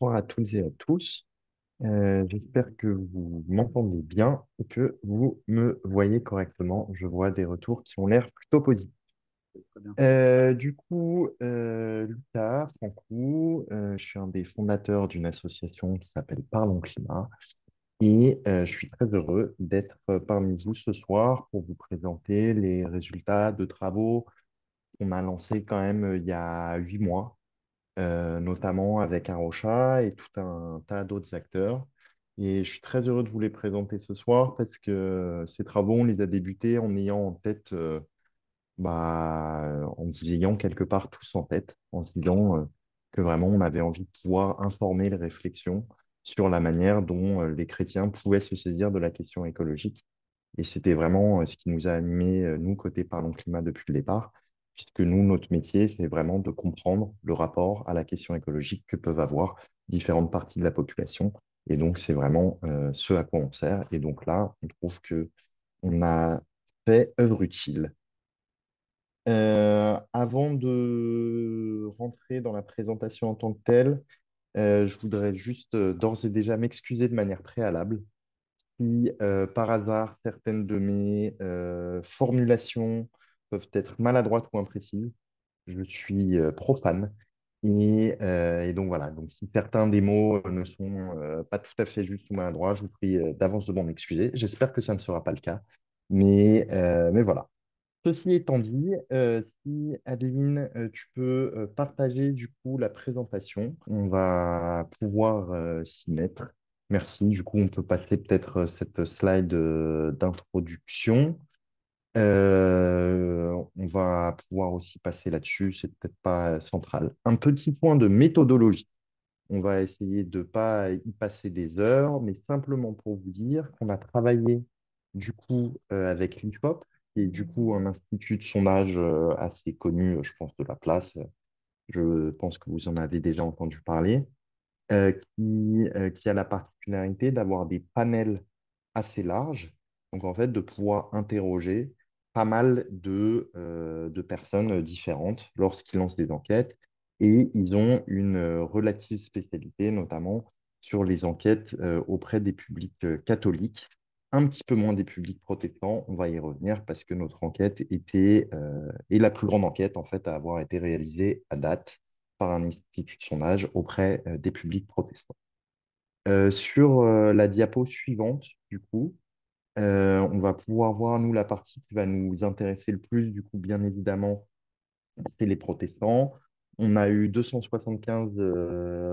bonsoir à toutes et à tous. J'espère que vous m'entendez bien et que vous me voyez correctement. Je vois des retours qui ont l'air plutôt positifs. Très bien. Lucas Franco, je suis un des fondateurs d'une association qui s'appelle Parlons Climat et je suis très heureux d'être parmi vous ce soir pour vous présenter les résultats de travaux qu'on a lancés quand même il y a 8 mois, notamment avec Arocha et tout un tas d'autres acteurs. Et je suis très heureux de vous les présenter ce soir parce que ces travaux, on les a débutés en ayant en tête, en vous ayant quelque part tous en tête, en se disant que vraiment on avait envie de pouvoir informer les réflexions sur la manière dont les chrétiens pouvaient se saisir de la question écologique. Et c'était vraiment ce qui nous a animés, nous, côté Parlons Climat, depuis le départ, puisque nous, notre métier, c'est vraiment de comprendre le rapport à la question écologique que peuvent avoir différentes parties de la population. Et donc, c'est vraiment ce à quoi on sert. Et donc là, on trouve que on a fait œuvre utile. Avant de rentrer dans la présentation en tant que telle, je voudrais juste d'ores et déjà m'excuser de manière préalable si par hasard certaines de mes formulations peuvent être maladroites ou imprécises. Je suis profane. Et donc voilà, donc si certains des mots ne sont pas tout à fait justes ou maladroits, je vous prie d'avance de m'en excuser. J'espère que ça ne sera pas le cas. Mais voilà. Ceci étant dit, si Adeline, tu peux partager du coup la présentation, on va pouvoir s'y mettre. Merci. Du coup, on peut passer peut-être cette slide d'introduction. On va pouvoir aussi passer là-dessus, c'est peut-être pas central. Un petit point de méthodologie. On va essayer de ne pas y passer des heures, mais simplement pour vous dire qu'on a travaillé du coup avec l'IFOP, qui est du coup un institut de sondage assez connu, je pense, de la place. Je pense que vous en avez déjà entendu parler, qui a la particularité d'avoir des panels assez larges, donc en fait de pouvoir interroger pas mal de personnes différentes lorsqu'ils lancent des enquêtes, et ils ont une relative spécialité, notamment sur les enquêtes auprès des publics catholiques, un petit peu moins des publics protestants. On va y revenir parce que notre enquête est la plus grande enquête en fait à avoir été réalisée à date par un institut de sondage auprès des publics protestants. Sur la diapo suivante, du coup, on va pouvoir voir, nous, la partie qui va nous intéresser le plus, du coup, bien évidemment, c'est les protestants. On a eu 275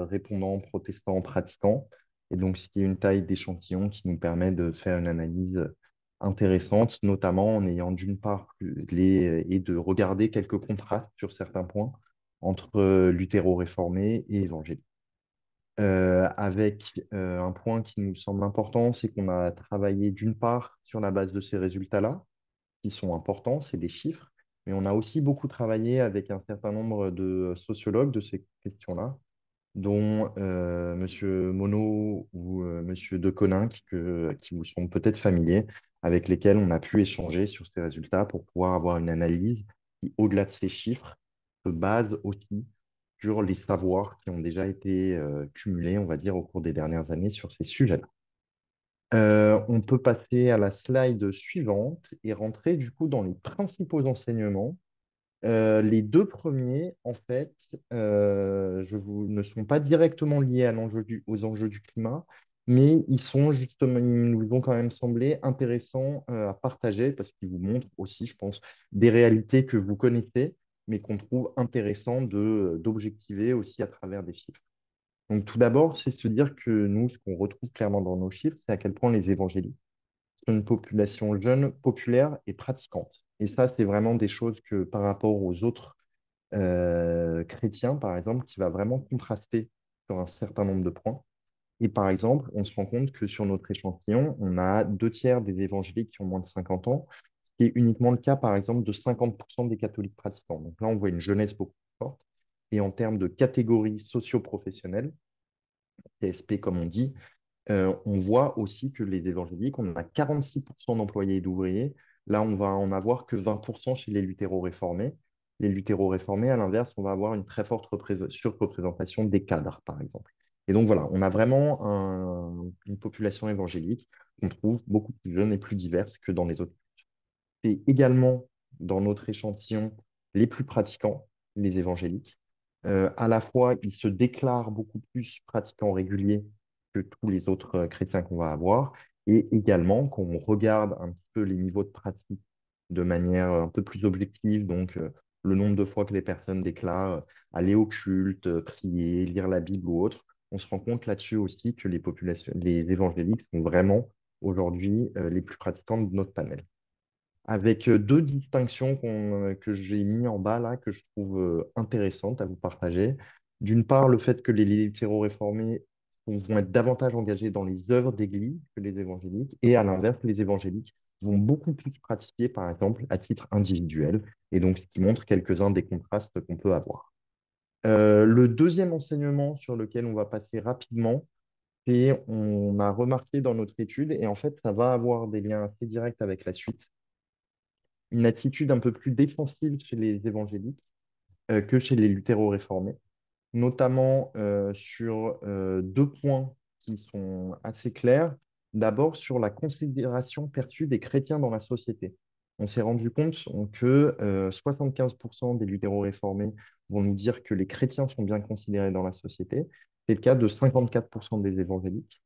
répondants protestants pratiquants, et donc ce qui est une taille d'échantillon qui nous permet de faire une analyse intéressante, notamment en ayant d'une part et de regarder quelques contrastes sur certains points entre luthéro-réformés et évangéliques. Avec un point qui nous semble important, c'est qu'on a travaillé d'une part sur la base de ces résultats-là, qui sont importants, c'est des chiffres, mais on a aussi beaucoup travaillé avec un certain nombre de sociologues de ces questions-là, dont Monsieur Monod ou Monsieur Deconinck, qui vous sont peut-être familiers, avec lesquels on a pu échanger sur ces résultats pour pouvoir avoir une analyse qui, au-delà de ces chiffres, se base aussi sur les savoirs qui ont déjà été cumulés, on va dire, au cours des dernières années sur ces sujets-là. On peut passer à la slide suivante et rentrer du coup dans les principaux enseignements. Les deux premiers, en fait, ne sont pas directement liés aux enjeux du climat, mais ils sont justement, ils nous ont quand même semblé intéressants à partager parce qu'ils vous montrent aussi, je pense, des réalités que vous connaissez, mais qu'on trouve intéressant d'objectiver aussi à travers des chiffres. Donc, tout d'abord, c'est se dire que nous, ce qu'on retrouve clairement dans nos chiffres, c'est à quel point les évangéliques sont une population jeune, populaire et pratiquante. Et ça, c'est vraiment des choses que par rapport aux autres chrétien, par exemple, qui va vraiment contraster sur un certain nombre de points. Et par exemple, on se rend compte que sur notre échantillon, on a 2 tiers des évangéliques qui ont moins de 50 ans, ce qui est uniquement le cas, par exemple, de 50% des catholiques pratiquants. Donc là, on voit une jeunesse beaucoup plus forte. Et en termes de catégories socio-professionnelles, TSP comme on dit, on voit aussi que les évangéliques, on a 46% d'employés et d'ouvriers. Là, on va en avoir que 20% chez les luthéro-réformés. Les luthéro-réformés, à l'inverse, on va avoir une très forte surreprésentation des cadres, par exemple. Et donc voilà, on a vraiment une population évangélique qu'on trouve beaucoup plus jeune et plus diverse que dans les autres. C'est également dans notre échantillon les plus pratiquants, les évangéliques. À la fois, ils se déclarent beaucoup plus pratiquants réguliers que tous les autres chrétiens qu'on va avoir. Et également, quand on regarde un petit peu les niveaux de pratique de manière un peu plus objective, donc le nombre de fois que les personnes déclarent aller au culte, prier, lire la Bible ou autre, on se rend compte là-dessus aussi que les populations, les évangéliques sont vraiment aujourd'hui les plus pratiquants de notre panel avec deux distinctions que j'ai mis en bas là, que je trouve intéressantes à vous partager. D'une part, le fait que les littéraux-réformés vont être davantage engagés dans les œuvres d'église que les évangéliques, et à l'inverse, les évangéliques vont beaucoup plus pratiquer, par exemple, à titre individuel, et donc ce qui montre quelques-uns des contrastes qu'on peut avoir. Le deuxième enseignement sur lequel on va passer rapidement, c'est on a remarqué dans notre étude, et en fait, ça va avoir des liens assez directs avec la suite, une attitude un peu plus défensive chez les évangéliques que chez les luthéro-réformés, notamment sur deux points qui sont assez clairs. D'abord, sur la considération perçue des chrétiens dans la société. On s'est rendu compte que 75% des luthéro-réformés vont nous dire que les chrétiens sont bien considérés dans la société. C'est le cas de 54% des évangéliques.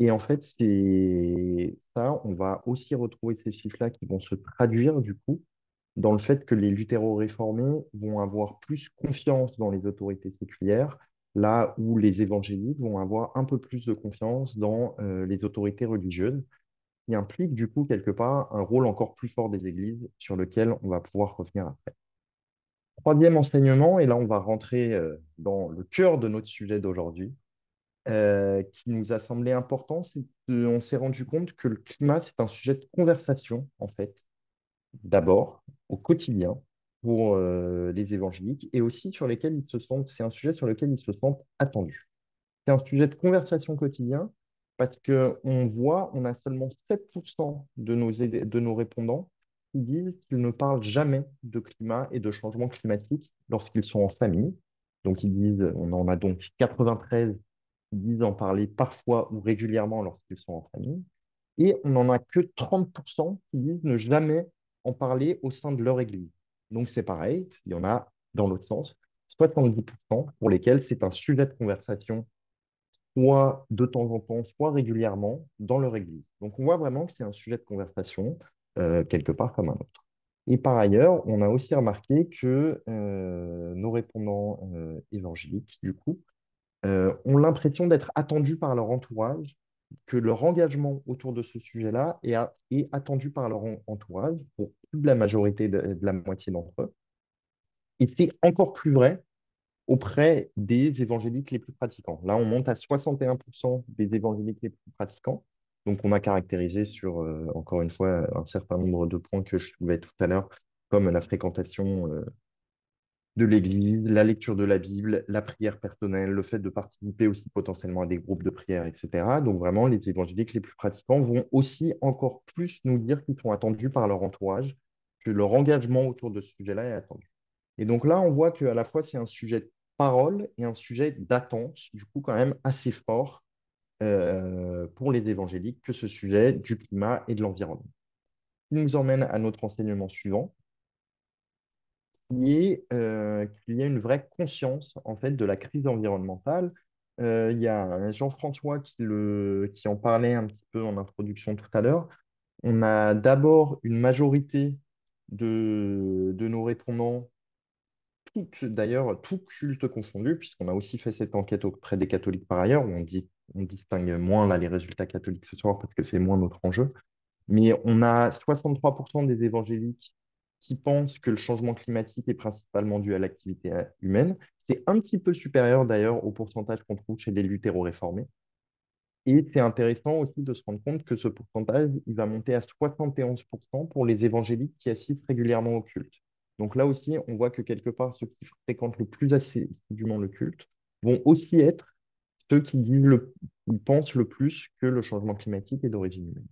Et en fait, c'est ça, on va aussi retrouver ces chiffres-là qui vont se traduire du coup dans le fait que les luthéro-réformés vont avoir plus confiance dans les autorités séculières, là où les évangéliques vont avoir un peu plus de confiance dans les autorités religieuses, qui implique du coup quelque part un rôle encore plus fort des églises sur lequel on va pouvoir revenir après. Troisième enseignement, et là on va rentrer dans le cœur de notre sujet d'aujourd'hui, qui nous a semblé important, c'est qu'on s'est rendu compte que le climat, c'est un sujet de conversation, en fait, d'abord, au quotidien, pour les évangéliques, et aussi sur lesquels ils se sentent, c'est un sujet sur lequel ils se sentent attendus. C'est un sujet de conversation quotidien, parce qu'on voit, on a seulement 7% de nos répondants qui disent qu'ils ne parlent jamais de climat et de changement climatique lorsqu'ils sont en famille. Donc, ils disent, on en a donc 93 disent en parler parfois ou régulièrement lorsqu'ils sont en famille. Et on n'en a que 30% qui disent ne jamais en parler au sein de leur église. Donc c'est pareil, il y en a dans l'autre sens, 70% pour lesquels c'est un sujet de conversation, soit de temps en temps, soit régulièrement dans leur église. Donc on voit vraiment que c'est un sujet de conversation, quelque part comme un autre. Et par ailleurs, on a aussi remarqué que nos répondants évangéliques, du coup, ont l'impression d'être attendus par leur entourage, que leur engagement autour de ce sujet-là est attendu par leur entourage, pour plus de la majorité de la moitié d'entre eux. Et c'est encore plus vrai auprès des évangéliques les plus pratiquants. Là, on monte à 61% des évangéliques les plus pratiquants. Donc, on a caractérisé sur, encore une fois, un certain nombre de points que je trouvais tout à l'heure, comme la fréquentation de l'Église, la lecture de la Bible, la prière personnelle, le fait de participer aussi potentiellement à des groupes de prière, etc. Donc vraiment, les évangéliques les plus pratiquants vont aussi encore plus nous dire qu'ils sont attendus par leur entourage, que leur engagement autour de ce sujet-là est attendu. Et donc là, on voit qu'à la fois, c'est un sujet de parole et un sujet d'attente, du coup, quand même assez fort pour les évangéliques que ce sujet du climat et de l'environnement. Ce qui nous emmène à notre enseignement suivant, qu'il y a une vraie conscience en fait de la crise environnementale. Il y a Jean-François qui en parlait un petit peu en introduction tout à l'heure. On a d'abord une majorité de nos répondants, d'ailleurs tout culte confondu, puisqu'on a aussi fait cette enquête auprès des catholiques par ailleurs, où on distingue moins là, les résultats catholiques ce soir parce que c'est moins notre enjeu. Mais on a 63% des évangéliques qui pensent que le changement climatique est principalement dû à l'activité humaine. C'est un petit peu supérieur d'ailleurs au pourcentage qu'on trouve chez les luthéro-réformés. Et c'est intéressant aussi de se rendre compte que ce pourcentage, il va monter à 71% pour les évangéliques qui assistent régulièrement au culte. Donc là aussi, on voit que quelque part, ceux qui fréquentent le plus assidûment le culte vont aussi être ceux qui ils pensent le plus que le changement climatique est d'origine humaine.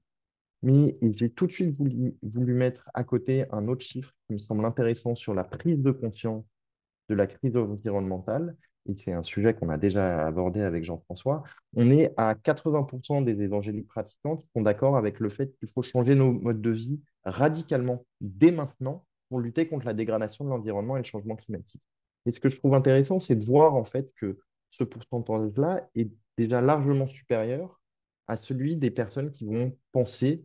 Mais j'ai tout de suite voulu mettre à côté un autre chiffre qui me semble intéressant sur la prise de conscience de la crise environnementale. et c'est un sujet qu'on a déjà abordé avec Jean-François, on est à 80% des évangéliques pratiquants qui sont d'accord avec le fait qu'il faut changer nos modes de vie radicalement dès maintenant pour lutter contre la dégradation de l'environnement et le changement climatique. Et ce que je trouve intéressant, c'est de voir en fait que ce pourcentage-là est déjà largement supérieur à celui des personnes qui vont penser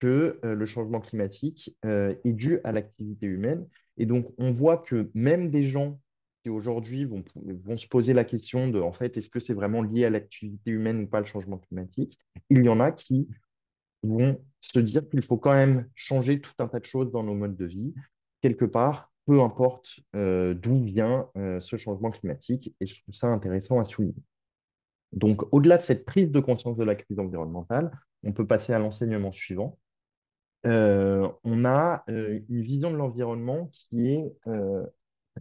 que le changement climatique est dû à l'activité humaine. Et donc, on voit que même des gens qui aujourd'hui vont se poser la question de, en fait, est-ce que c'est vraiment lié à l'activité humaine ou pas le changement climatique? Il y en a qui vont se dire qu'il faut quand même changer tout un tas de choses dans nos modes de vie, quelque part, peu importe d'où vient ce changement climatique. Et je trouve ça intéressant à souligner. Donc, au-delà de cette prise de conscience de la crise environnementale, on peut passer à l'enseignement suivant. On a une vision de l'environnement qui est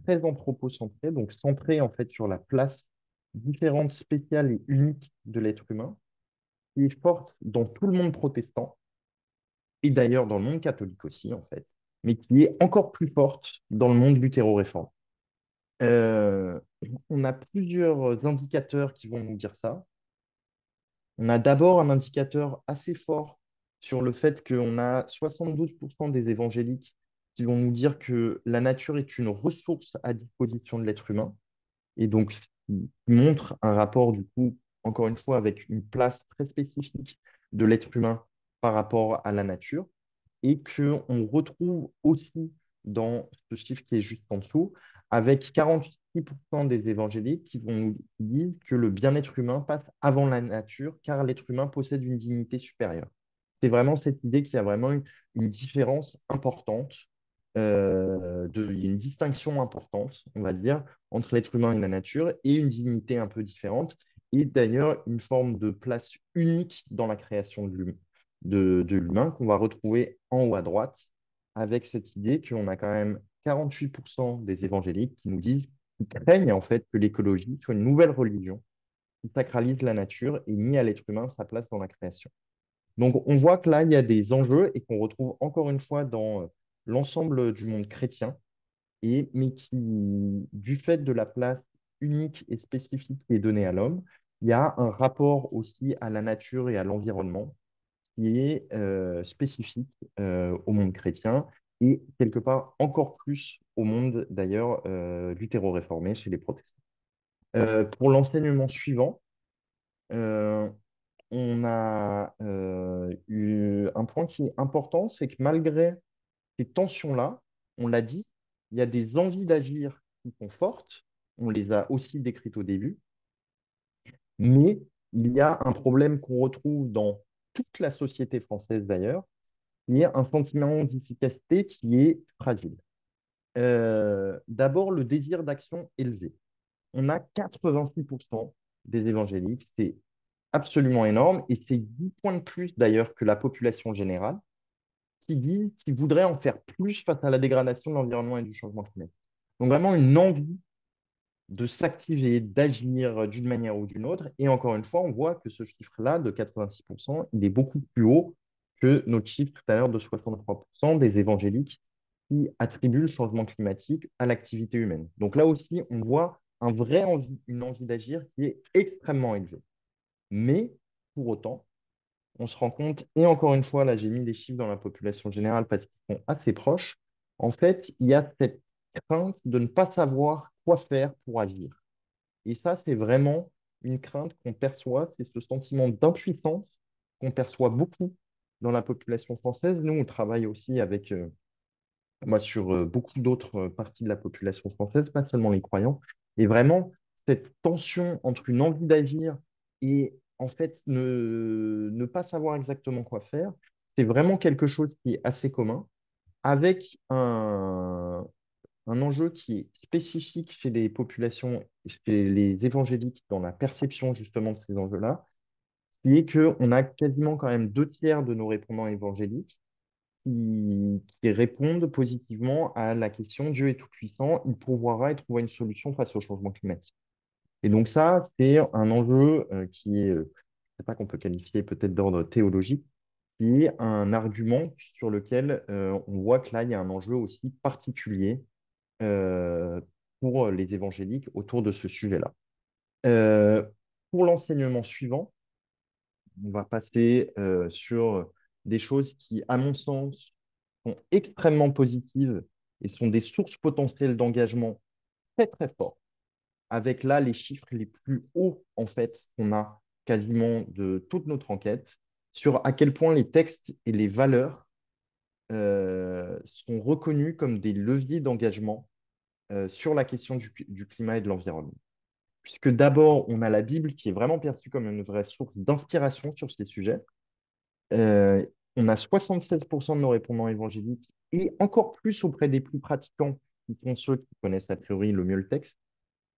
très anthropocentrée, donc centrée en fait sur la place différente, spéciale et unique de l'être humain, qui est forte dans tout le monde protestant et d'ailleurs dans le monde catholique aussi en fait, mais qui est encore plus forte dans le monde luthéro-réformé. Euh, on a plusieurs indicateurs qui vont nous dire ça. On a d'abord un indicateur assez fort sur le fait qu'on a 72% des évangéliques qui vont nous dire que la nature est une ressource à disposition de l'être humain. Et donc, qui montre un rapport, du coup, encore une fois, avec une place très spécifique de l'être humain par rapport à la nature, et qu'on retrouve aussi dans ce chiffre qui est juste en dessous, avec 46% des évangéliques qui vont nous dire que le bien-être humain passe avant la nature, car l'être humain possède une dignité supérieure. C'est vraiment cette idée qu'il y a vraiment une différence importante, il y a une distinction importante, on va dire, entre l'être humain et la nature, et une dignité un peu différente, et d'ailleurs une forme de place unique dans la création de l'humain qu'on va retrouver en haut à droite, avec cette idée qu'on a quand même 48% des évangéliques qui nous disent qu'ils craignent en fait que l'écologie soit une nouvelle religion qui sacralise la nature et nie à l'être humain sa place dans la création. Donc, on voit que là, il y a des enjeux et qu'on retrouve encore une fois dans l'ensemble du monde chrétien, mais qui, du fait de la place unique et spécifique qui est donnée à l'homme, il y a un rapport aussi à la nature et à l'environnement qui est spécifique au monde chrétien et quelque part encore plus au monde d'ailleurs luthéro-réformé chez les protestants. Pour l'enseignement suivant, euh, on a eu un point qui est important, c'est que malgré ces tensions-là, on l'a dit, il y a des envies d'agir qui sont fortes, on les a aussi décrites au début, mais il y a un problème qu'on retrouve dans toute la société française d'ailleurs, qui est un sentiment d'efficacité qui est fragile. D'abord, le désir d'action élevé. On a 86% des évangéliques, c'est absolument énorme, et c'est 10 points de plus d'ailleurs que la population générale, qui dit qu'ils voudraient en faire plus face à la dégradation de l'environnement et du changement climatique. Donc vraiment une envie de s'activer, d'agir d'une manière ou d'une autre. Et encore une fois, on voit que ce chiffre-là de 86%, il est beaucoup plus haut que notre chiffre tout à l'heure de 63% des évangéliques qui attribuent le changement climatique à l'activité humaine. Donc là aussi, on voit une envie d'agir qui est extrêmement élevée. Mais pour autant, on se rend compte, et encore une fois, là j'ai mis les chiffres dans la population générale parce qu'ils sont assez proches, en fait, il y a cette crainte de ne pas savoir quoi faire pour agir. Et ça, c'est vraiment une crainte qu'on perçoit, c'est ce sentiment d'impuissance qu'on perçoit beaucoup dans la population française. Nous, on travaille aussi avec, moi, sur beaucoup d'autres parties de la population française, pas seulement les croyants. Et vraiment, cette tension entre une envie d'agir et en fait ne pas savoir exactement quoi faire, c'est vraiment quelque chose qui est assez commun, avec un enjeu qui est spécifique chez les populations, chez les évangéliques, dans la perception justement de ces enjeux-là, qui est qu'on a quasiment quand même 2 tiers de nos répondants évangéliques qui répondent positivement à la question Dieu est tout-puissant, il pourvoira et trouvera une solution face au changement climatique. Et donc ça, c'est un enjeu qui est, je sais pas qu'on peut qualifier peut-être d'ordre théologique, qui est un argument sur lequel on voit que là, il y a un enjeu aussi particulier euh, pour les évangéliques autour de ce sujet-là. Euh, pour l'enseignement suivant, on va passer sur des choses qui, à mon sens, sont extrêmement positives et sont des sources potentielles d'engagement très, très fortes, avec là les chiffres les plus hauts, en fait, qu'on a quasiment de toute notre enquête, sur à quel point les textes et les valeurs sont reconnus comme des leviers d'engagement sur la question du climat et de l'environnement. Puisque d'abord, on a la Bible qui est vraiment perçue comme une vraie source d'inspiration sur ces sujets. Euh, on a 76% de nos répondants évangéliques et encore plus auprès des plus pratiquants, qui sont ceux qui connaissent a priori le mieux le texte,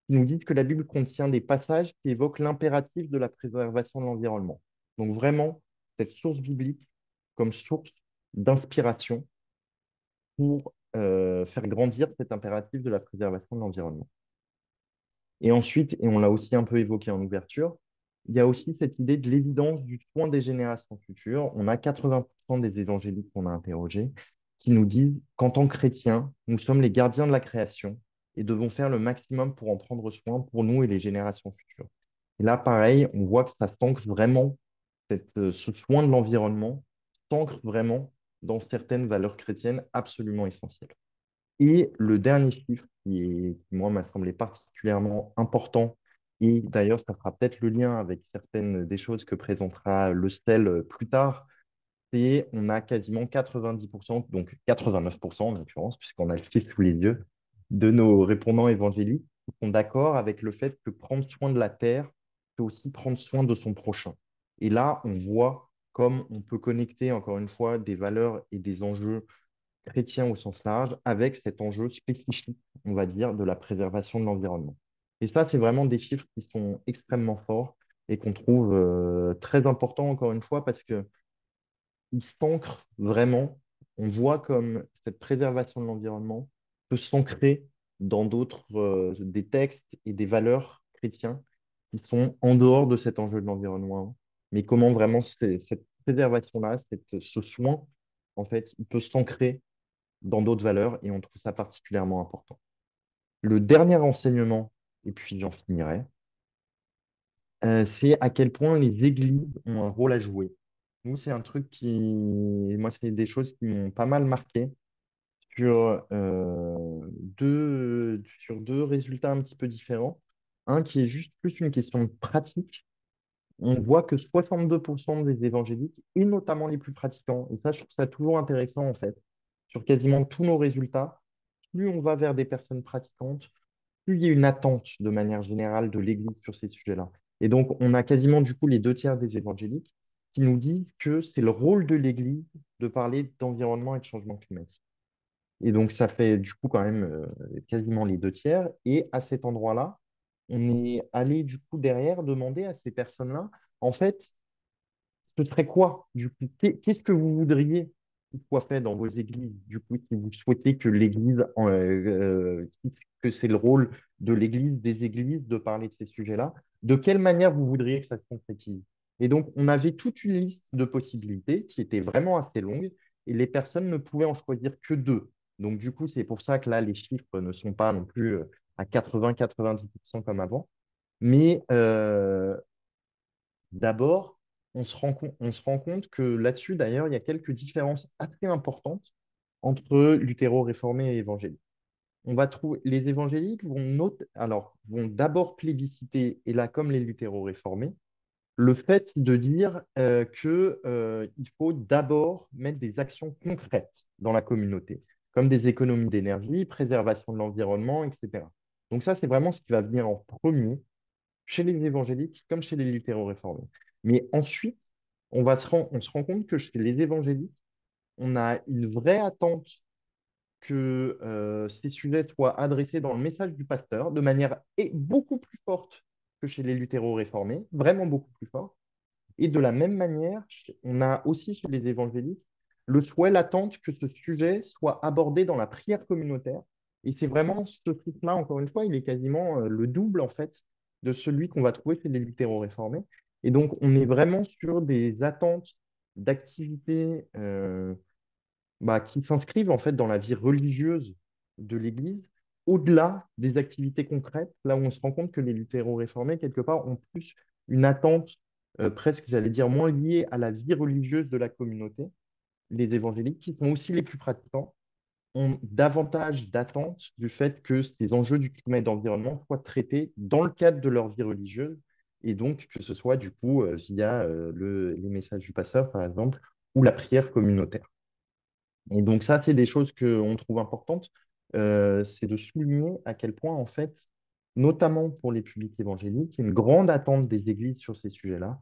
qui nous disent que la Bible contient des passages qui évoquent l'impératif de la préservation de l'environnement. Donc vraiment, cette source biblique comme source d'inspiration pour faire grandir cet impératif de la préservation de l'environnement. Et ensuite, et on l'a aussi un peu évoqué en ouverture, il y a aussi cette idée de l'évidence du soin des générations futures. On a 80% des évangéliques qu'on a interrogés qui nous disent qu'en tant que chrétiens, nous sommes les gardiens de la création et devons faire le maximum pour en prendre soin pour nous et les générations futures. Et là, pareil, on voit que ça s'ancre vraiment, ce soin de l'environnement s'ancre vraiment dans certaines valeurs chrétiennes absolument essentielles. Et le dernier chiffre qui, moi, m'a semblé particulièrement important, et d'ailleurs, ça fera peut-être le lien avec certaines des choses que présentera le STEL plus tard, c'est on a quasiment 90%, donc 89% en l'occurrence, puisqu'on a le chiffre sous les yeux, de nos répondants évangéliques qui sont d'accord avec le fait que prendre soin de la terre, c'est aussi prendre soin de son prochain. Et là, on voit comme on peut connecter, encore une fois, des valeurs et des enjeux chrétien au sens large, avec cet enjeu spécifique, on va dire, de la préservation de l'environnement. Et ça, c'est vraiment des chiffres qui sont extrêmement forts et qu'on trouve très importants, encore une fois, parce qu'ils s'ancrent vraiment. On voit comme cette préservation de l'environnement peut s'ancrer dans d'autres, des textes et des valeurs chrétiens qui sont en dehors de cet enjeu de l'environnement. Mais comment vraiment cette préservation-là, ce soin, en fait, il peut s'ancrer dans d'autres valeurs et on trouve ça particulièrement important. Le dernier enseignement, et puis j'en finirai, c'est à quel point les églises ont un rôle à jouer. Nous, c'est un truc moi, c'est des choses qui m'ont pas mal marqué sur deux résultats un petit peu différents. Un qui est juste plus une question de pratique. On voit que 62% des évangéliques, et notamment les plus pratiquants, et ça, je trouve ça toujours intéressant en fait, sur quasiment tous nos résultats, plus on va vers des personnes pratiquantes, plus il y a une attente de manière générale de l'Église sur ces sujets-là. Et donc, on a quasiment du coup les deux tiers des évangéliques qui nous disent que c'est le rôle de l'Église de parler d'environnement et de changement climatique. Et donc, ça fait du coup quand même quasiment les deux tiers. Et à cet endroit-là, on est allé du coup derrière demander à ces personnes-là, en fait, ce serait quoi, du coup? Qu'est-ce que vous voudriez qu'il soit fait dans vos églises, du coup, si vous souhaitez que que c'est le rôle de l'église, des églises, de parler de ces sujets-là, de quelle manière vous voudriez que ça se concrétise? Et donc, on avait toute une liste de possibilités qui était vraiment assez longue et les personnes ne pouvaient en choisir que deux. Donc, du coup, c'est pour ça que là, les chiffres ne sont pas non plus à 80-90% comme avant. Mais d'abord, on se rend compte que là-dessus, d'ailleurs, il y a quelques différences assez importantes entre luthéro-réformé et évangélique. On va trouver, les évangéliques vont d'abord plébisciter, et là, comme les luthéro-réformés, le fait de dire il faut d'abord mettre des actions concrètes dans la communauté, comme des économies d'énergie, préservation de l'environnement, etc. Donc ça, c'est vraiment ce qui va venir en premier chez les évangéliques comme chez les luthéro-réformés. Mais ensuite, on se rend compte que chez les évangéliques, on a une vraie attente que ces sujets soient adressés dans le message du pasteur de manière beaucoup plus forte que chez les luthéro-réformés, vraiment beaucoup plus forte. Et de la même manière, on a aussi chez les évangéliques le souhait, l'attente que ce sujet soit abordé dans la prière communautaire. Et c'est vraiment ce truc-là, encore une fois, il est quasiment le double, en fait, de celui qu'on va trouver chez les luthéro-réformés. Et donc, on est vraiment sur des attentes d'activités qui s'inscrivent, en fait, dans la vie religieuse de l'Église au-delà des activités concrètes, là où on se rend compte que les luthéro-réformés, quelque part, ont plus une attente presque, j'allais dire, moins liée à la vie religieuse de la communauté. Les évangéliques, qui sont aussi les plus pratiquants, ont davantage d'attentes du fait que ces enjeux du climat et de l'environnement soient traités dans le cadre de leur vie religieuse, et donc que ce soit du coup via les messages du pasteur, par exemple, ou la prière communautaire. Et donc ça, c'est des choses qu'on trouve importantes. C'est de souligner à quel point, en fait, notamment pour les publics évangéliques, il y a une grande attente des églises sur ces sujets-là.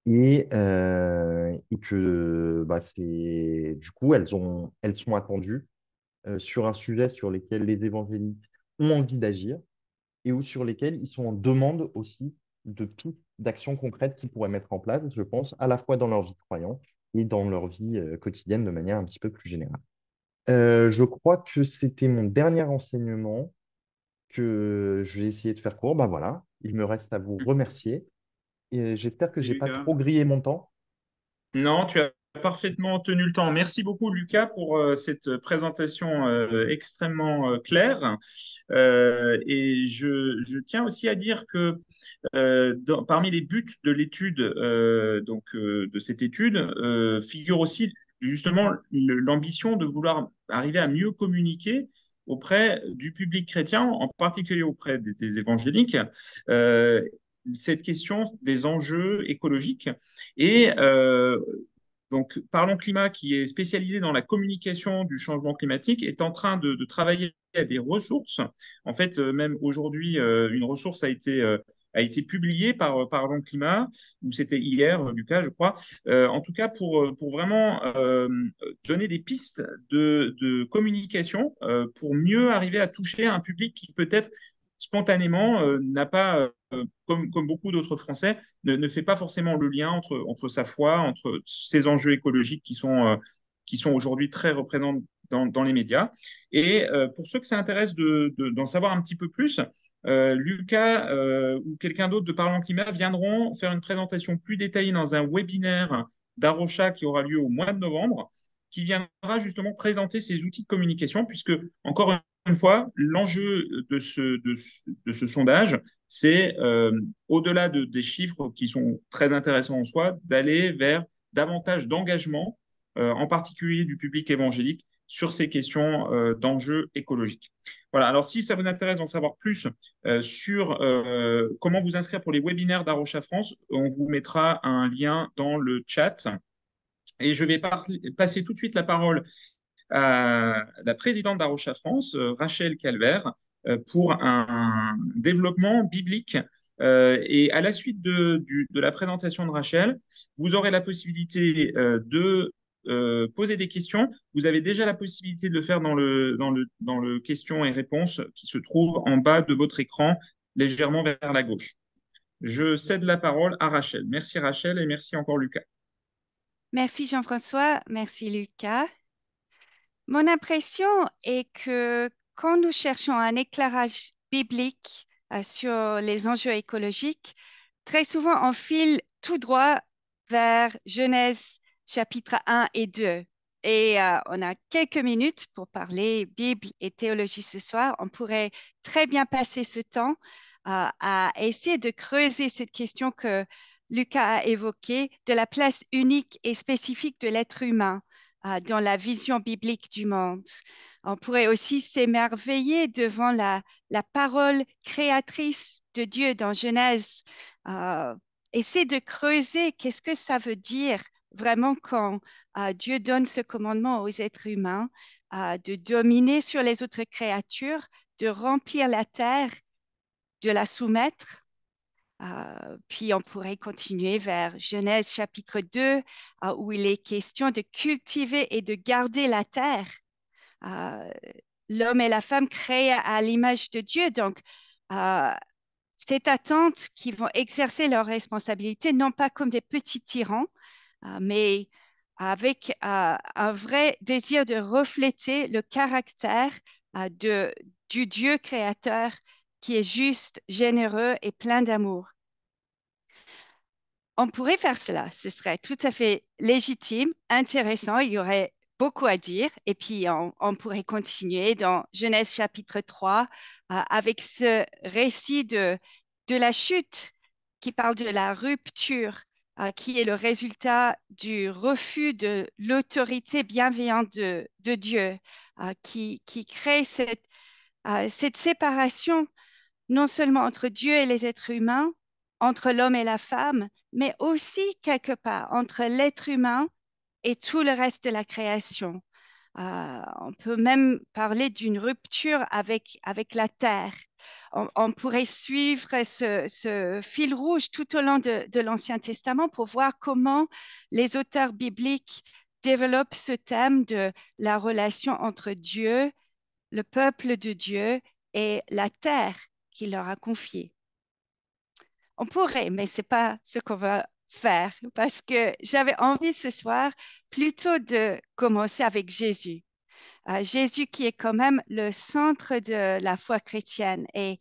Et que bah, du coup, elles sont attendues sur un sujet sur lequel les évangéliques ont envie d'agir et ou sur lesquels ils sont en demande aussi de pistes d'actions concrètes qu'ils pourraient mettre en place, je pense, à la fois dans leur vie de croyant et dans leur vie quotidienne de manière un petit peu plus générale. Je crois que c'était mon dernier enseignement que je vais essayer de faire court. Ben voilà, il me reste à vous remercier et j'espère que Et j'ai pas Lucas. trop grillé mon temps. Non, tu as parfaitement tenu le temps. Merci beaucoup, Lucas, pour cette présentation extrêmement claire. Et je tiens aussi à dire que parmi les buts de l'étude, de cette étude, figure aussi justement l'ambition de vouloir arriver à mieux communiquer auprès du public chrétien, en particulier auprès des évangéliques, euh, cette question des enjeux écologiques. Et donc, Parlons Climat, qui est spécialisé dans la communication du changement climatique, est en train de travailler à des ressources. En fait, même aujourd'hui, une ressource a été publiée par Parlons Climat, ou c'était hier, Lucas, je crois. En tout cas, pour vraiment donner des pistes de communication pour mieux arriver à toucher un public qui peut-être spontanément n'a pas, comme beaucoup d'autres Français, ne fait pas forcément le lien entre sa foi, entre ces enjeux écologiques qui sont aujourd'hui très représentants dans les médias. Et pour ceux que ça intéresse d'en savoir un petit peu plus, Lucas ou quelqu'un d'autre de Parlons Climat viendront faire une présentation plus détaillée dans un webinaire d'Arocha qui aura lieu au mois de novembre, qui viendra justement présenter ces outils de communication, puisque, encore une fois, l'enjeu de ce sondage, c'est, au-delà des chiffres qui sont très intéressants en soi, d'aller vers davantage d'engagement, en particulier du public évangélique, sur ces questions d'enjeux écologiques. Voilà, alors si ça vous intéresse d'en savoir plus sur comment vous inscrire pour les webinaires d'Arocha France, on vous mettra un lien dans le chat. Et je vais passer tout de suite la parole à la présidente d'Arocha France, Rachel Calvert, pour un développement biblique. Et à la suite de la présentation de Rachel, vous aurez la possibilité de poser des questions. Vous avez déjà la possibilité de le faire dans le questions et réponses qui se trouve en bas de votre écran, légèrement vers la gauche. Je cède la parole à Rachel. Merci Rachel et merci encore Lucas. Merci Jean-François, merci Lucas. Mon impression est que quand nous cherchons un éclairage biblique sur les enjeux écologiques, très souvent on file tout droit vers Genèse chapitre 1 et 2. Et on a quelques minutes pour parler Bible et théologie ce soir. On pourrait très bien passer ce temps à essayer de creuser cette question que Lucas a évoquée de la place unique et spécifique de l'être humain dans la vision biblique du monde. On pourrait aussi s'émerveiller devant la parole créatrice de Dieu dans Genèse. Essayer de creuser qu'est-ce que ça veut dire vraiment quand Dieu donne ce commandement aux êtres humains de dominer sur les autres créatures, de remplir la terre, de la soumettre. Puis on pourrait continuer vers Genèse chapitre 2, où il est question de cultiver et de garder la terre. Euh, L'homme et la femme créés à l'image de Dieu. Donc, euh, cette attente qu'ils vont exercer leurs responsabilités, non pas comme des petits tyrans, mais avec un vrai désir de refléter le caractère du Dieu créateur qui est juste, généreux et plein d'amour. On pourrait faire cela, ce serait tout à fait légitime, intéressant, il y aurait beaucoup à dire. Et puis, on pourrait continuer dans Genèse chapitre 3 avec ce récit de la chute qui parle de la rupture, qui est le résultat du refus de l'autorité bienveillante de Dieu, qui crée cette séparation non seulement entre Dieu et les êtres humains, entre l'homme et la femme, mais aussi quelque part entre l'être humain et tout le reste de la création. On peut même parler d'une rupture avec la terre. On pourrait suivre ce fil rouge tout au long de l'Ancien Testament pour voir comment les auteurs bibliques développent ce thème de la relation entre Dieu, le peuple de Dieu et la terre qu'il leur a confiée. On pourrait, mais ce n'est pas ce qu'on va faire parce que j'avais envie ce soir plutôt de commencer avec Jésus. Jésus qui est quand même le centre de la foi chrétienne. Et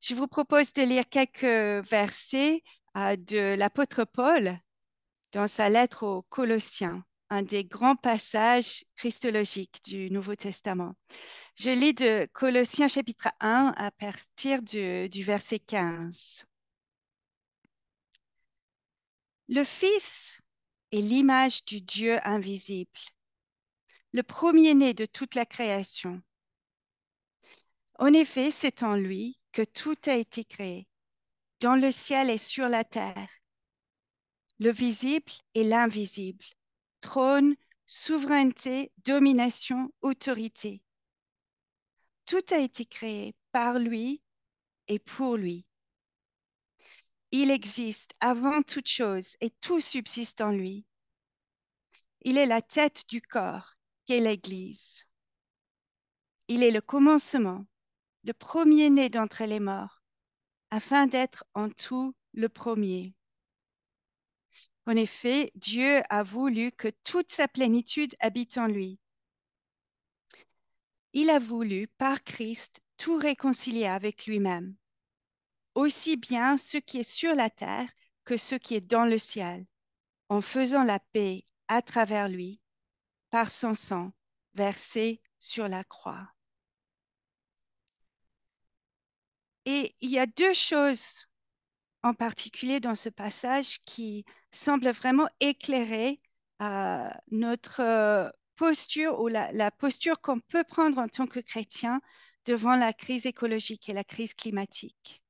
je vous propose de lire quelques versets de l'apôtre Paul dans sa lettre aux Colossiens, un des grands passages christologiques du Nouveau Testament. Je lis de Colossiens chapitre 1 à partir du verset 15. Le Fils est l'image du Dieu invisible, le premier-né de toute la création. En effet, c'est en lui que tout a été créé, dans le ciel et sur la terre, le visible et l'invisible, trône, souveraineté, domination, autorité. Tout a été créé par lui et pour lui. Il existe avant toute chose et tout subsiste en lui. Il est la tête du corps, qu'est l'Église. Il est le commencement, le premier-né d'entre les morts, afin d'être en tout le premier. En effet, Dieu a voulu que toute sa plénitude habite en lui. Il a voulu, par Christ, tout réconcilier avec lui-même, aussi bien ce qui est sur la terre que ce qui est dans le ciel, en faisant la paix à travers lui, par son sang versé sur la croix. Et il y a deux choses en particulier dans ce passage qui semblent vraiment éclairer notre posture ou la posture qu'on peut prendre en tant que chrétien devant la crise écologique et la crise climatique.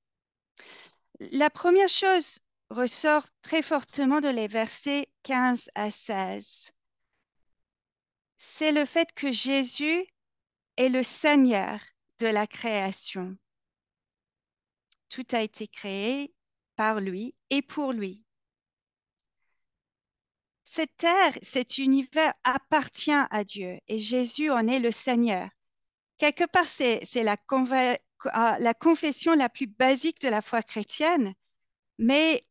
La première chose ressort très fortement de les versets 15 à 16. C'est le fait que Jésus est le Seigneur de la création. Tout a été créé par lui et pour lui. Cette terre, cet univers appartient à Dieu et Jésus en est le Seigneur. Quelque part, c'est la confession la plus basique de la foi chrétienne, mais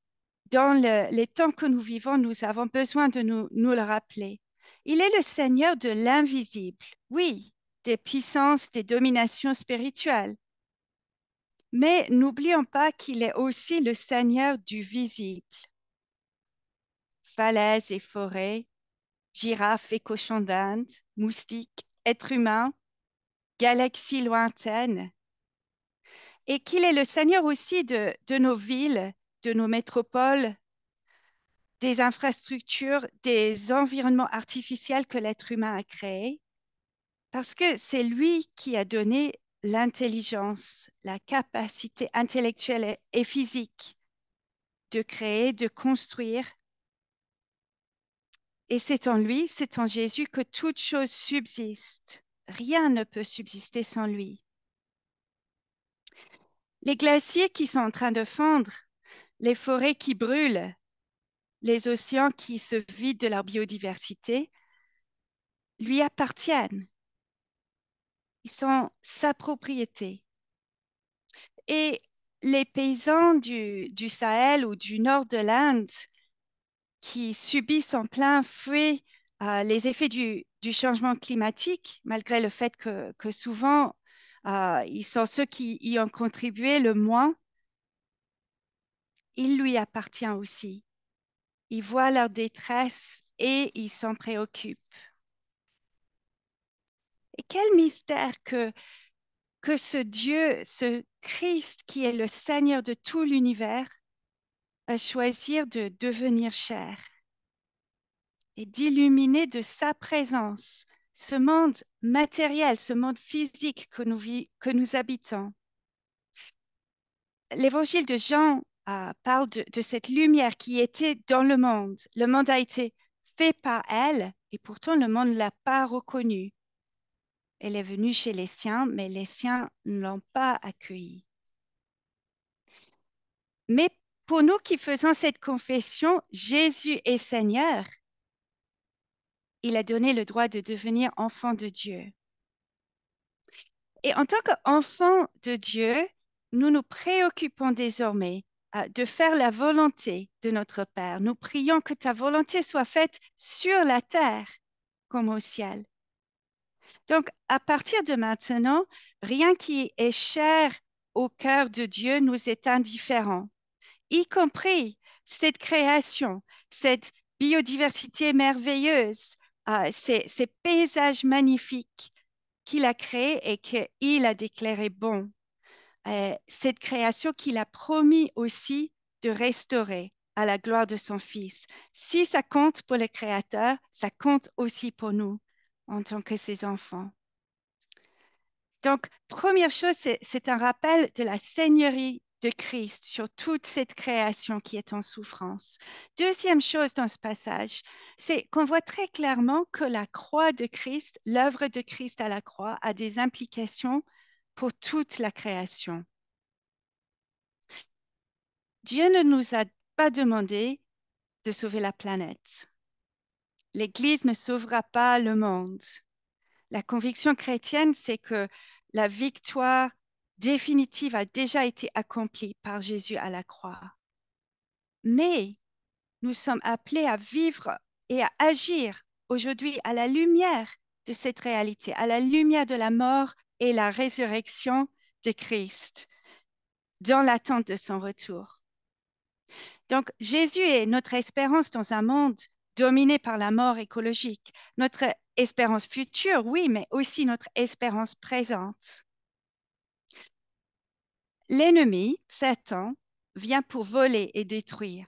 dans les temps que nous vivons, nous avons besoin de nous le rappeler. Il est le Seigneur de l'invisible, oui, des puissances, des dominations spirituelles. Mais n'oublions pas qu'il est aussi le Seigneur du visible. Falaises et forêts, girafes et cochons d'Inde, moustiques, êtres humains, galaxies lointaines. Et qu'il est le Seigneur aussi de nos villes, de nos métropoles, des infrastructures, des environnements artificiels que l'être humain a créés, parce que c'est lui qui a donné l'intelligence, la capacité intellectuelle et physique de créer, de construire. Et c'est en lui, c'est en Jésus que toute chose subsiste. Rien ne peut subsister sans lui. Les glaciers qui sont en train de fondre, les forêts qui brûlent, les océans qui se vident de leur biodiversité, lui appartiennent. Ils sont sa propriété. Et les paysans du Sahel ou du nord de l'Inde qui subissent en plein fouet les effets du changement climatique, malgré le fait que souvent ils sont ceux qui y ont contribué le moins, il lui appartient aussi. Il voit leur détresse et il s'en préoccupe. Et quel mystère que ce Dieu, ce Christ qui est le Seigneur de tout l'univers, a choisi de devenir chair et d'illuminer de sa présence ce monde matériel, ce monde physique que nous habitons. L'évangile de Jean parle de cette lumière qui était dans le monde. Le monde a été fait par elle et pourtant le monde ne l'a pas reconnue. Elle est venue chez les siens, mais les siens ne l'ont pas accueillie. Mais pour nous qui faisons cette confession, Jésus est Seigneur. Il a donné le droit de devenir enfant de Dieu. Et en tant qu'enfant de Dieu, nous nous préoccupons désormais de faire la volonté de notre Père. Nous prions que ta volonté soit faite sur la terre comme au ciel. Donc, à partir de maintenant, rien qui est cher au cœur de Dieu nous est indifférent, y compris cette création, cette biodiversité merveilleuse, ces paysages magnifiques qu'il a créés et qu'il a déclaré bon. Cette création qu'il a promis aussi de restaurer à la gloire de son Fils. Si ça compte pour le Créateur, ça compte aussi pour nous en tant que ses enfants. Donc, première chose, c'est un rappel de la seigneurie de Christ sur toute cette création qui est en souffrance. Deuxième chose dans ce passage, c'est qu'on voit très clairement que la croix de Christ, l'œuvre de Christ à la croix, a des implications pour toute la création. Dieu ne nous a pas demandé de sauver la planète. L'Église ne sauvera pas le monde. La conviction chrétienne, c'est que la victoire définitive a déjà été accomplie par Jésus à la croix. Mais nous sommes appelés à vivre et à agir aujourd'hui à la lumière de cette réalité, à la lumière de la mort et la résurrection de Christ, dans l'attente de son retour. Donc, Jésus est notre espérance dans un monde dominé par la mort écologique, notre espérance future, oui, mais aussi notre espérance présente. L'ennemi, Satan, vient pour voler et détruire.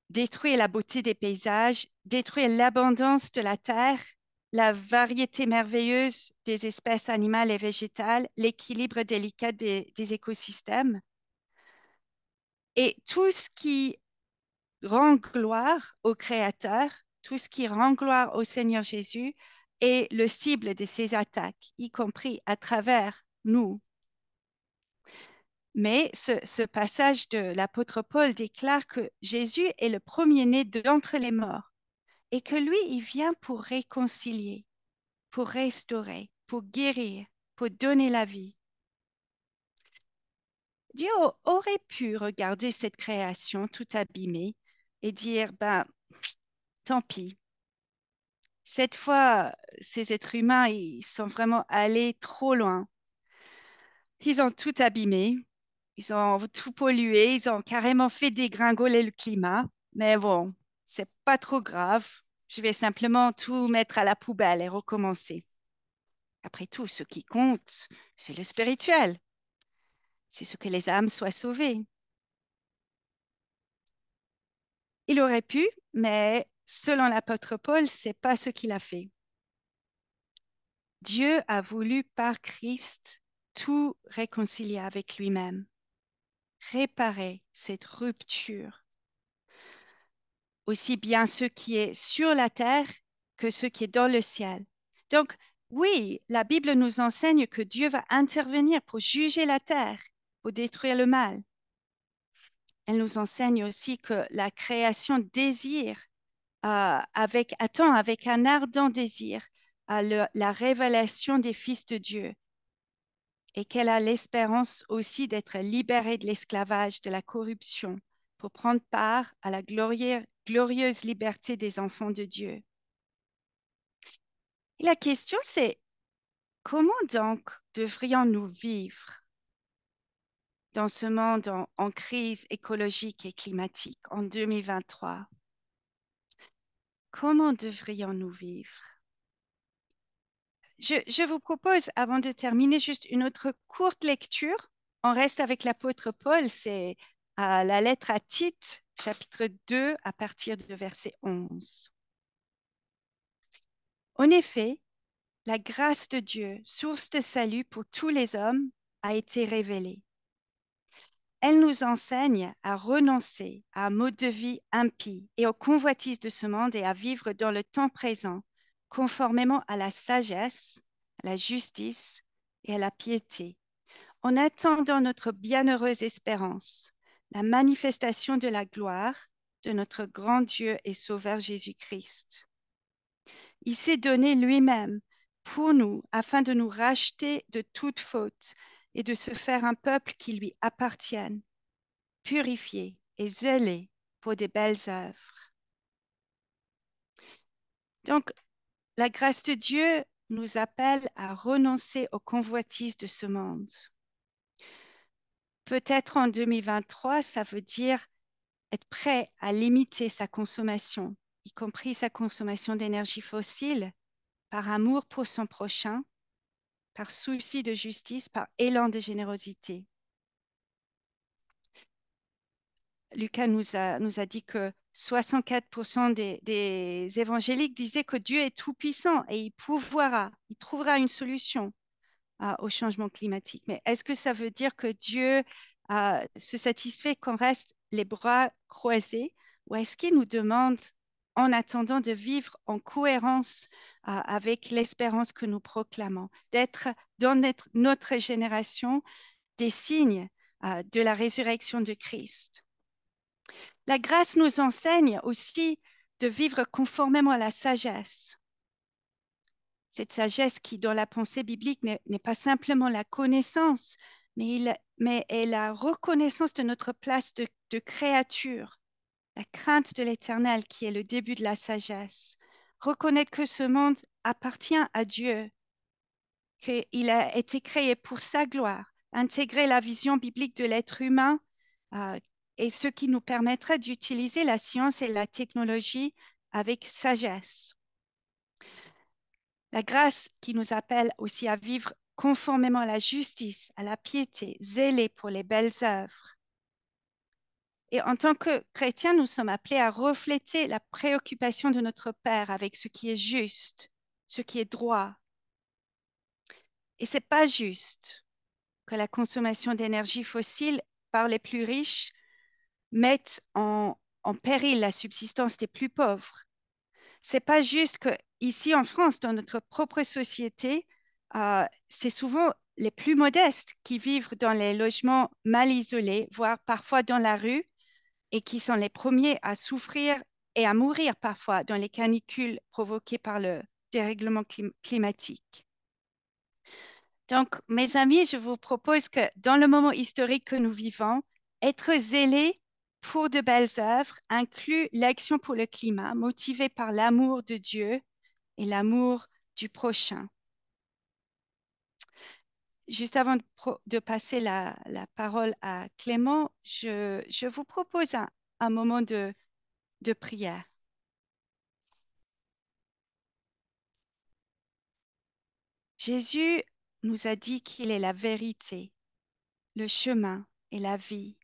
Détruire la beauté des paysages, détruire l'abondance de la terre, la variété merveilleuse des espèces animales et végétales, l'équilibre délicat des écosystèmes. Et tout ce qui rend gloire au Créateur, tout ce qui rend gloire au Seigneur Jésus est le cible de ses attaques, y compris à travers nous. Mais ce passage de l'apôtre Paul déclare que Jésus est le premier-né d'entre les morts et que lui, il vient pour réconcilier, pour restaurer, pour guérir, pour donner la vie. Dieu aurait pu regarder cette création tout abîmée et dire, ben, tant pis. Cette fois, ces êtres humains, ils sont vraiment allés trop loin. Ils ont tout abîmé, ils ont tout pollué, ils ont carrément fait dégringoler le climat. Mais bon, c'est pas trop grave. Je vais simplement tout mettre à la poubelle et recommencer. Après tout, ce qui compte, c'est le spirituel. C'est ce que les âmes soient sauvées. Il aurait pu, mais selon l'apôtre Paul, c'est pas ce qu'il a fait. Dieu a voulu par Christ tout réconcilier avec lui-même, réparer cette rupture, aussi bien ce qui est sur la terre que ce qui est dans le ciel. Donc, oui, la Bible nous enseigne que Dieu va intervenir pour juger la terre, pour détruire le mal. Elle nous enseigne aussi que la création désire, attend avec un ardent désir, la révélation des fils de Dieu et qu'elle a l'espérance aussi d'être libérée de l'esclavage, de la corruption, pour prendre part à la glorieuse liberté des enfants de Dieu. Et la question, c'est comment donc devrions-nous vivre dans ce monde en crise écologique et climatique en 2023? Comment devrions-nous vivre? je vous propose, avant de terminer, juste une autre courte lecture. On reste avec l'apôtre Paul, c'est la lettre à Tite, chapitre 2, à partir de verset 11. En effet, la grâce de Dieu, source de salut pour tous les hommes, a été révélée. Elle nous enseigne à renoncer à un mode de vie impie et aux convoitises de ce monde et à vivre dans le temps présent, conformément à la sagesse, à la justice et à la piété, en attendant notre bienheureuse espérance, la manifestation de la gloire de notre grand Dieu et Sauveur Jésus-Christ. Il s'est donné lui-même pour nous afin de nous racheter de toute faute et de se faire un peuple qui lui appartienne, purifié et zélé pour des belles œuvres. Donc, la grâce de Dieu nous appelle à renoncer aux convoitises de ce monde. Peut-être en 2023, ça veut dire être prêt à limiter sa consommation, y compris sa consommation d'énergie fossile, par amour pour son prochain, par souci de justice, par élan de générosité. Lucas nous a dit que 64% des évangéliques disaient que Dieu est tout-puissant et il trouvera une solution au changement climatique. Mais est-ce que ça veut dire que Dieu se satisfait qu'on reste les bras croisés ou est-ce qu'il nous demande, en attendant, de vivre en cohérence avec l'espérance que nous proclamons, d'être dans notre génération des signes de la résurrection de Christ? La grâce nous enseigne aussi de vivre conformément à la sagesse. Cette sagesse qui, dans la pensée biblique, n'est pas simplement la connaissance, mais est la reconnaissance de notre place de créature, la crainte de l'Éternel qui est le début de la sagesse. Reconnaître que ce monde appartient à Dieu, qu'il a été créé pour sa gloire, intégrer la vision biblique de l'être humain euh, et ce qui nous permettrait d'utiliser la science et la technologie avec sagesse. La grâce qui nous appelle aussi à vivre conformément à la justice, à la piété, zélés pour les belles œuvres. Et en tant que chrétiens, nous sommes appelés à refléter la préoccupation de notre Père avec ce qui est juste, ce qui est droit. Et ce n'est pas juste que la consommation d'énergie fossile par les plus riches mette en péril la subsistance des plus pauvres. C'est pas juste que ici en France, dans notre propre société, c'est souvent les plus modestes qui vivent dans les logements mal isolés, voire parfois dans la rue, et qui sont les premiers à souffrir et à mourir parfois dans les canicules provoquées par le dérèglement climatique. Donc, mes amis, je vous propose que dans le moment historique que nous vivons, être zélé pour de belles œuvres inclut l'action pour le climat, motivée par l'amour de Dieu et l'amour du prochain. Juste avant de passer la parole à Clément, je vous propose un moment de prière. Jésus nous a dit qu'il est la vérité, le chemin et la vie.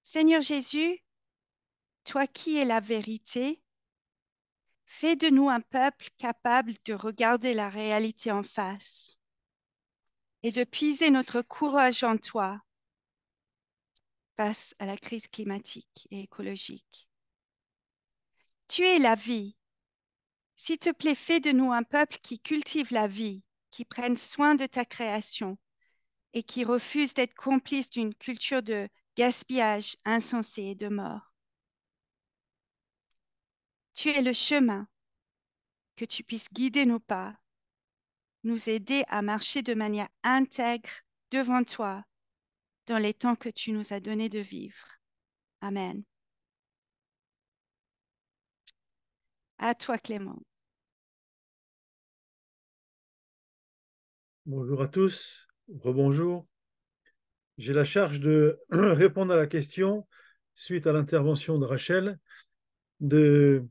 Seigneur Jésus, toi qui es la vérité, fais de nous un peuple capable de regarder la réalité en face et de puiser notre courage en toi face à la crise climatique et écologique. Tu es la vie. S'il te plaît, fais de nous un peuple qui cultive la vie, qui prenne soin de ta création et qui refuse d'être complice d'une culture de gaspillage insensé et de mort. Tu es le chemin, que tu puisses guider nos pas, nous aider à marcher de manière intègre devant toi dans les temps que tu nous as donné de vivre. Amen. À toi, Clément. Bonjour à tous, rebonjour. J'ai la charge de répondre à la question, suite à l'intervention de Rachel, de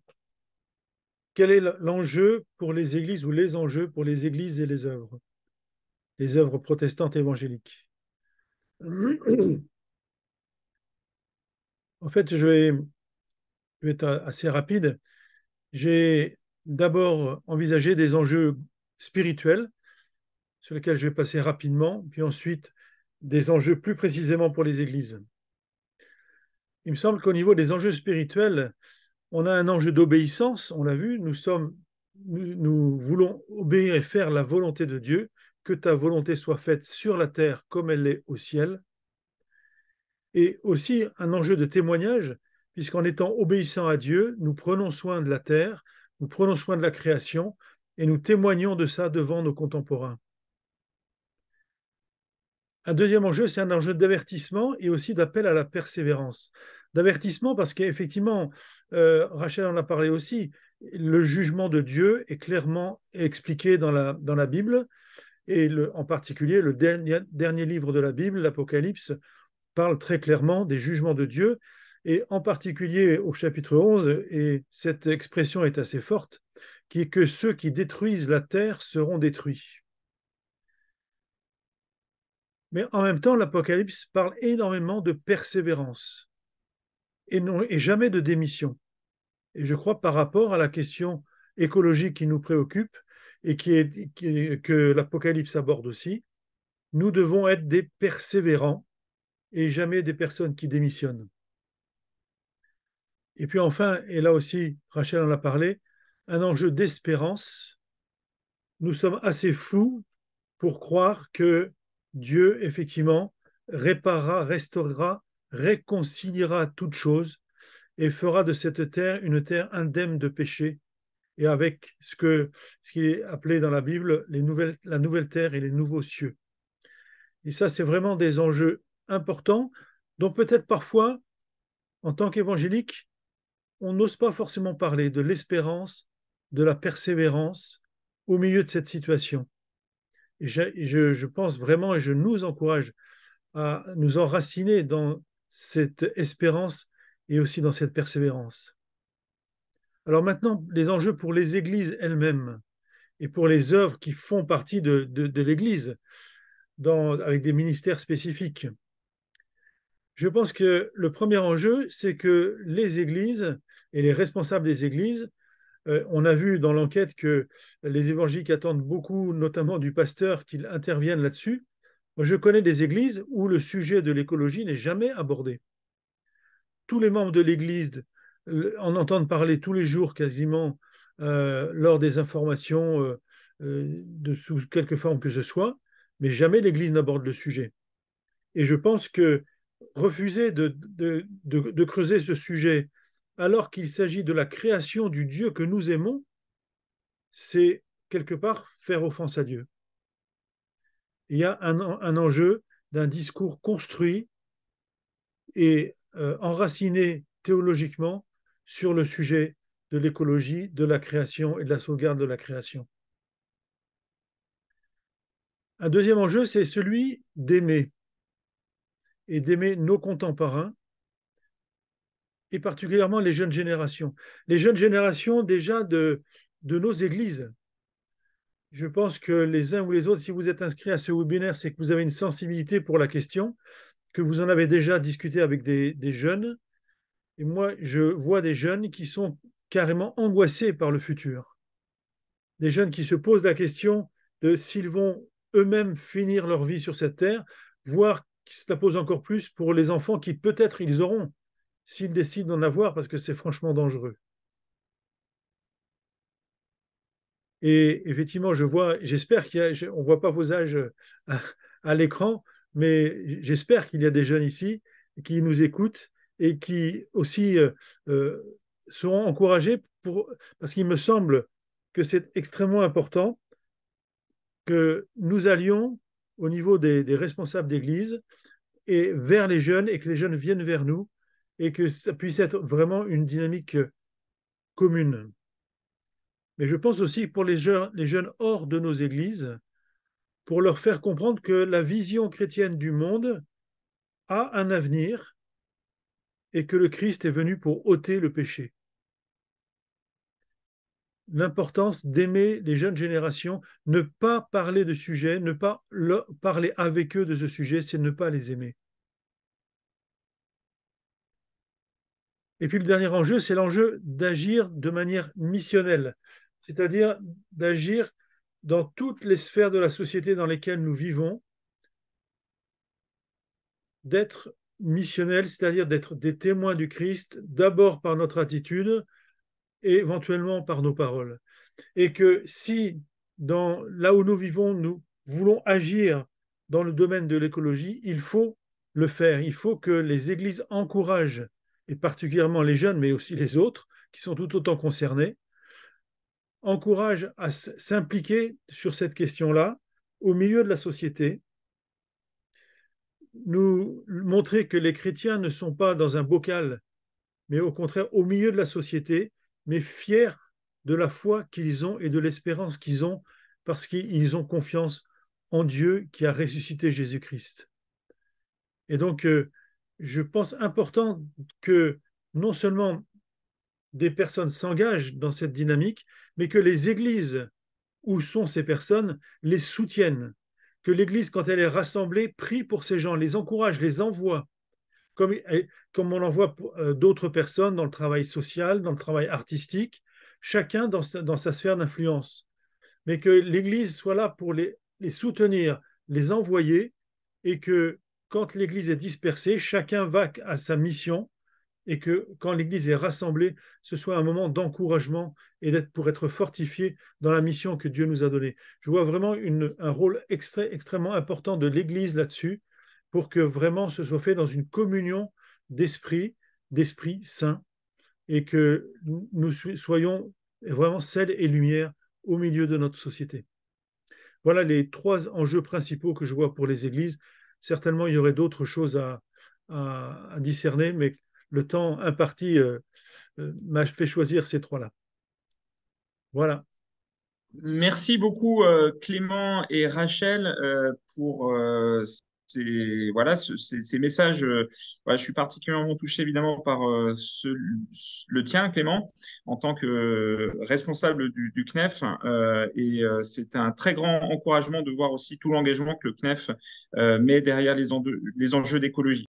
quel est l'enjeu pour les églises ou les enjeux pour les églises et les œuvres protestantes évangéliques? En fait, je vais être assez rapide. J'ai d'abord envisagé des enjeux spirituels sur lesquels je vais passer rapidement, puis ensuite des enjeux plus précisément pour les églises. Il me semble qu'au niveau des enjeux spirituels, on a un enjeu d'obéissance, on l'a vu, nous voulons obéir et faire la volonté de Dieu, que ta volonté soit faite sur la terre comme elle l'est au ciel, et aussi un enjeu de témoignage, puisqu'en étant obéissants à Dieu, nous prenons soin de la terre, nous prenons soin de la création, et nous témoignons de ça devant nos contemporains. Un deuxième enjeu, c'est un enjeu d'avertissement et aussi d'appel à la persévérance. D'avertissement parce qu'effectivement, Rachel en a parlé aussi, le jugement de Dieu est clairement expliqué dans la Bible, et en particulier le dernier livre de la Bible, l'Apocalypse, parle très clairement des jugements de Dieu, et en particulier au chapitre 11, et cette expression est assez forte, qui est que ceux qui détruisent la terre seront détruits. Mais en même temps, l'Apocalypse parle énormément de persévérance et jamais de démission. Et je crois par rapport à la question écologique qui nous préoccupe et que l'Apocalypse aborde aussi, nous devons être des persévérants et jamais des personnes qui démissionnent. Et puis enfin, et là aussi, Rachel en a parlé, un enjeu d'espérance. Nous sommes assez fous pour croire que Dieu, effectivement, réparera, restaurera, réconciliera toutes choses et fera de cette terre une terre indemne de péché, et avec ce qui est appelé dans la Bible la nouvelle terre et les nouveaux cieux. Et ça, c'est vraiment des enjeux importants dont peut-être parfois, en tant qu'évangélique, on n'ose pas forcément parler de l'espérance, de la persévérance au milieu de cette situation. Et je pense vraiment et je nous encourage à nous enraciner dans cette espérance et aussi dans cette persévérance. Alors maintenant, les enjeux pour les églises elles-mêmes et pour les œuvres qui font partie de l'Église, avec des ministères spécifiques. Je pense que le premier enjeu, c'est que les églises et les responsables des églises, on a vu dans l'enquête que les évangéliques attendent beaucoup, notamment du pasteur, qu'il intervienne là-dessus. Moi, je connais des églises où le sujet de l'écologie n'est jamais abordé. Tous les membres de l'église en entendent parler tous les jours quasiment lors des informations sous quelque forme que ce soit, mais jamais l'église n'aborde le sujet. Et je pense que refuser de creuser ce sujet alors qu'il s'agit de la création du Dieu que nous aimons, c'est quelque part faire offense à Dieu. Il y a un enjeu d'un discours construit et enraciné théologiquement sur le sujet de l'écologie, de la création et de la sauvegarde de la création. Un deuxième enjeu, c'est celui d'aimer, et d'aimer nos contemporains, et particulièrement les jeunes générations. Les jeunes générations déjà de nos églises. Je pense que les uns ou les autres, si vous êtes inscrits à ce webinaire, c'est que vous avez une sensibilité pour la question, que vous en avez déjà discuté avec des jeunes. Et moi, je vois des jeunes qui sont carrément angoissés par le futur. Des jeunes qui se posent la question de s'ils vont eux-mêmes finir leur vie sur cette terre, voire qui se la posent encore plus pour les enfants qui peut-être ils auront, s'ils décident d'en avoir, parce que c'est franchement dangereux. Et effectivement, j'espère on ne voit pas vos âges à l'écran, mais j'espère qu'il y a des jeunes ici qui nous écoutent et qui aussi seront encouragés parce qu'il me semble que c'est extrêmement important que nous allions au niveau des responsables d'église et vers les jeunes et que les jeunes viennent vers nous et que ça puisse être vraiment une dynamique commune. Mais je pense aussi pour les jeunes hors de nos églises, pour leur faire comprendre que la vision chrétienne du monde a un avenir et que le Christ est venu pour ôter le péché. l'importance d'aimer les jeunes générations, ne pas parler de sujets, ne pas parler avec eux de ce sujet, c'est ne pas les aimer. Et puis le dernier enjeu, c'est l'enjeu d'agir de manière missionnelle, c'est-à-dire d'agir dans toutes les sphères de la société dans lesquelles nous vivons, d'être missionnel, c'est-à-dire d'être des témoins du Christ, d'abord par notre attitude et éventuellement par nos paroles. Et que si, là où nous vivons, nous voulons agir dans le domaine de l'écologie, il faut le faire. Il faut que les églises encouragent, et particulièrement les jeunes, mais aussi les autres, qui sont tout autant concernés, encouragent à s'impliquer sur cette question-là au milieu de la société, nous montrer que les chrétiens ne sont pas dans un bocal, mais au contraire au milieu de la société, mais fiers de la foi qu'ils ont et de l'espérance qu'ils ont, parce qu'ils ont confiance en Dieu qui a ressuscité Jésus-Christ. Et donc, je pense important que non seulement des personnes s'engagent dans cette dynamique, mais que les églises où sont ces personnes les soutiennent, que l'Église, quand elle est rassemblée, prie pour ces gens, les encourage, les envoie, comme, comme on envoie d'autres personnes dans le travail social, dans le travail artistique, chacun dans sa sphère d'influence. Mais que l'Église soit là pour les soutenir, les envoyer, et que quand l'Église est dispersée, chacun va à sa mission, et que quand l'Église est rassemblée, ce soit un moment d'encouragement et pour être fortifié dans la mission que Dieu nous a donnée. Je vois vraiment un rôle extrêmement important de l'Église là-dessus, pour que vraiment ce soit fait dans une communion d'esprit saint, et que nous soyons vraiment sel et lumière au milieu de notre société. Voilà les 3 enjeux principaux que je vois pour les églises. Certainement, il y aurait d'autres choses à discerner, mais le temps imparti m'a fait choisir ces 3-là. Voilà. Merci beaucoup Clément et Rachel pour voilà, ces messages. Voilà, je suis particulièrement touché évidemment par le tien, Clément, en tant que responsable du CNEF. C'est un très grand encouragement de voir aussi tout l'engagement que le CNEF met derrière les enjeux d'écologie.